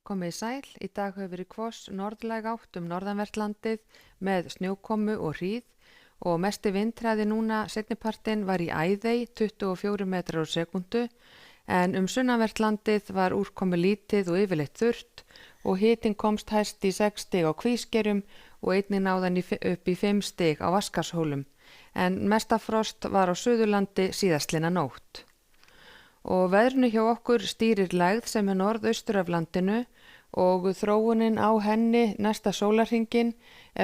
Komið sæl, í dag hefur verið hvöss norðlæg átt norðanvert landið með snjókomu og hríð og mesti vindhraði núna seinnipartinn var í Æðey 24 metrar á sekundu en sunnanvert landið var úrkomu lítið og yfirleitt þurrt og hitinn komst hæst í 6 stig á Kvískerjum og einnig náðan upp í 5 stig á Vatnskarðshólum en mesta frost var á Suðurlandi síðastlina nótt. Og veðrinu hjá okkur stýrir lægð sem norðaustur af landinu og þróunin á henni næsta sólarhringinn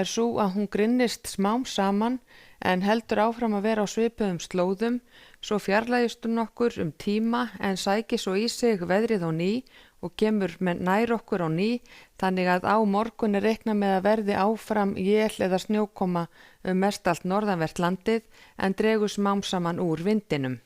sú að hún grynnist smám saman en heldur áfram að vera á svipuðum slóðum, svo fjarlægist hún okkur tíma en sækir svo í sig veðrið á ný og kemur nær okkur á ný, þannig að á morgun reiknað með að verði áfram él eða snjókoma mestallt norðanvert landið en dregur smám saman úr vindinum.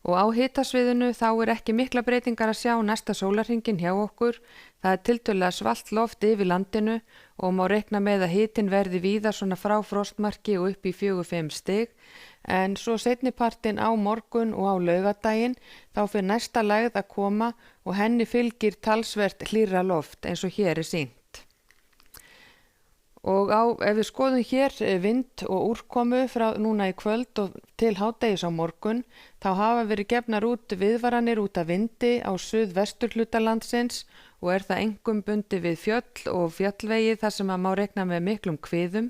Og á hitasviðinu þá ekki mikla breytingar að sjá næsta sólarhringinn hjá okkur. Það tiltölulega svalt loft yfir landinu og má reikna með að hitinn verði víða svona frá frostmarki og upp í 4-5 stig. En svo seinnipartinn á morgun og á laugardaginn þá fyrir næsta lægð að koma og henni fylgir talsvert hlýrra loft eins og hér sýnt. Og ef við skoðum hér vind og úrkomu frá núna í kvöld og til hádegis á morgun, þá hafa verið gefnar út viðvaranir út af vindi á suðvesturhluta landsins og það einkum bundið við fjöll og fjallvegi þar sem að má reikna með miklum kviðum,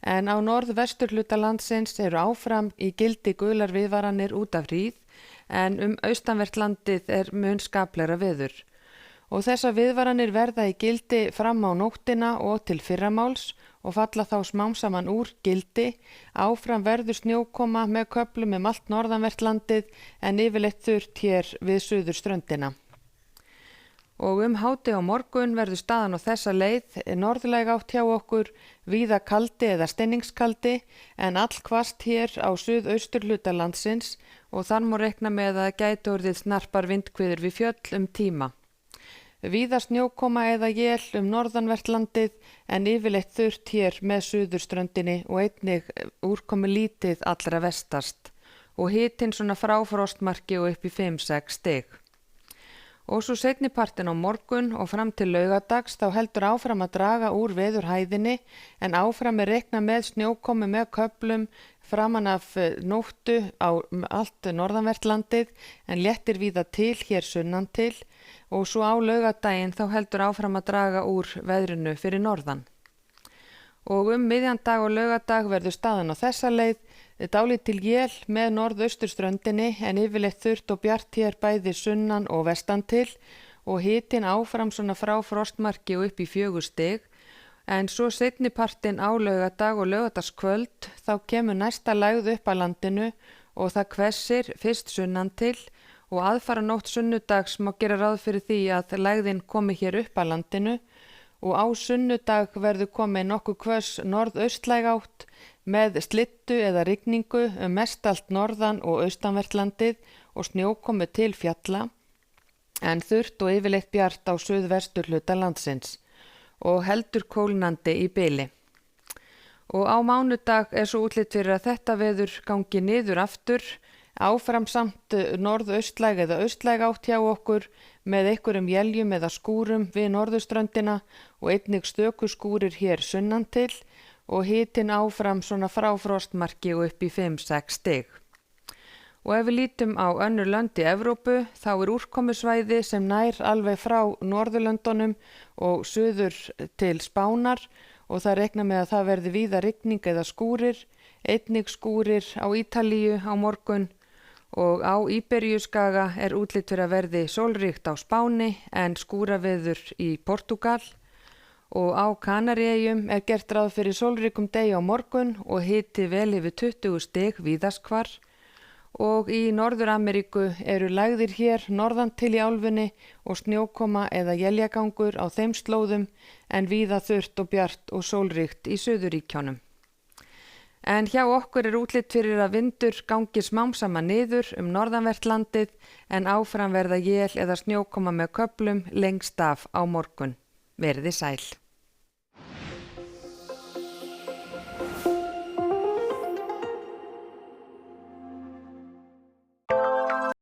en á norðvesturhluta landsins eru áfram í gildi gular viðvaranir út af hríð, en austanvert landið mun skaplegra veður. Og þessar viðvaranir verða í gildi fram á nóttina og til fyrramáls og falla þá smám saman úr gildi. Áfram verður snjókoma með köflum allt norðanvert landið en yfirleitt þurrt hér við suðurströndina. Og hádegi á morgun verður staðan á þessa leið norðlæg átt hjá okkur, víða kaldi eða stinningskaldi en allhvasst hér á suðausturhluta landsins og þar má reikna með að gæti orðið snarpar vindhviður við fjöll tíma. Víða snjókoma eða él norðanvert landið en yfirleitt þurrt hér með suðurströndinni og einnig úrkomu lítið allra vestast og hitinn svona frá frostmarki og upp í 5-6 stig. Og svo seinnipartinn á morgun og fram til laugardags þá heldur áfram að draga úr veðurhæðinni en áfram reikna með snjókomu með köflum framan af nóttu á allt norðanvert landið en léttir víða til hér sunnan til og svo á laugardaginn þá heldur áfram að draga úr veðrinu fyrir norðan. Og miðjan dag og laugardag verður staðan á þessa leið, dálítil él með norðausturströndinni en yfirleitt þurrt og bjart hér bæði sunnan og vestan til og hitinn áfram svona frá frostmarki og upp í 4 stig. En svo seinnipartinn á laugardag og laugardagskvöld þá kemur næsta lægð upp að landinu og það hvessir fyrst sunnan til og aðfaranótt sunnudags má gera ráð fyrir því að lægðin komi hér upp að landinu og á sunnudag verður komið nokkuð hvöss norðaustlæg átt með slyddu eða rigningu mestallt norðan og austanvert landið og snjókomu til fjalla en þurrt og yfirleitt bjart á suðvesturhluta landsins og heldur kólnandi í bili. Og á mánudag svo útlit fyrir að þetta veður gangi niður aftur, áfram samt norðaustlæg eða austlæg átt hjá okkur með einhverjum éljum eða skúrum við norðurströndina og einnig stöku skúrir hér sunnan til og hitinn áfram svona frá frostmarki og upp í 5-6 stig. Og ef við lítum á önnur lönd í Evrópu þá úrkomusvæði sem nær alveg frá Norðurlöndunum og suður til Spánar og það reikna með að það verði víða rigning eða skúrir, einnig skúrir á Ítalíu á morgun og á Íberíuskaga útlit fyrir að verði sólríkt á Spáni en skúraveður í Portúgal og á Kanaríeyjum gert ráð fyrir sólríkum degi á morgun og hiti vel yfir 20 stig víðast hvar. Og í Norður-Ameríku lægðir hér norðan til í álfunni og snjókoma eða éljagangur á þeim slóðum en víða þurrt og bjart og sólríkt í Suðurríkjunum. En hjá okkur útlit fyrir að vindur gangi smám saman niður norðanvert landið en áfram verða él eða snjókoma með köflum lengst af á morgun. Verið sæl.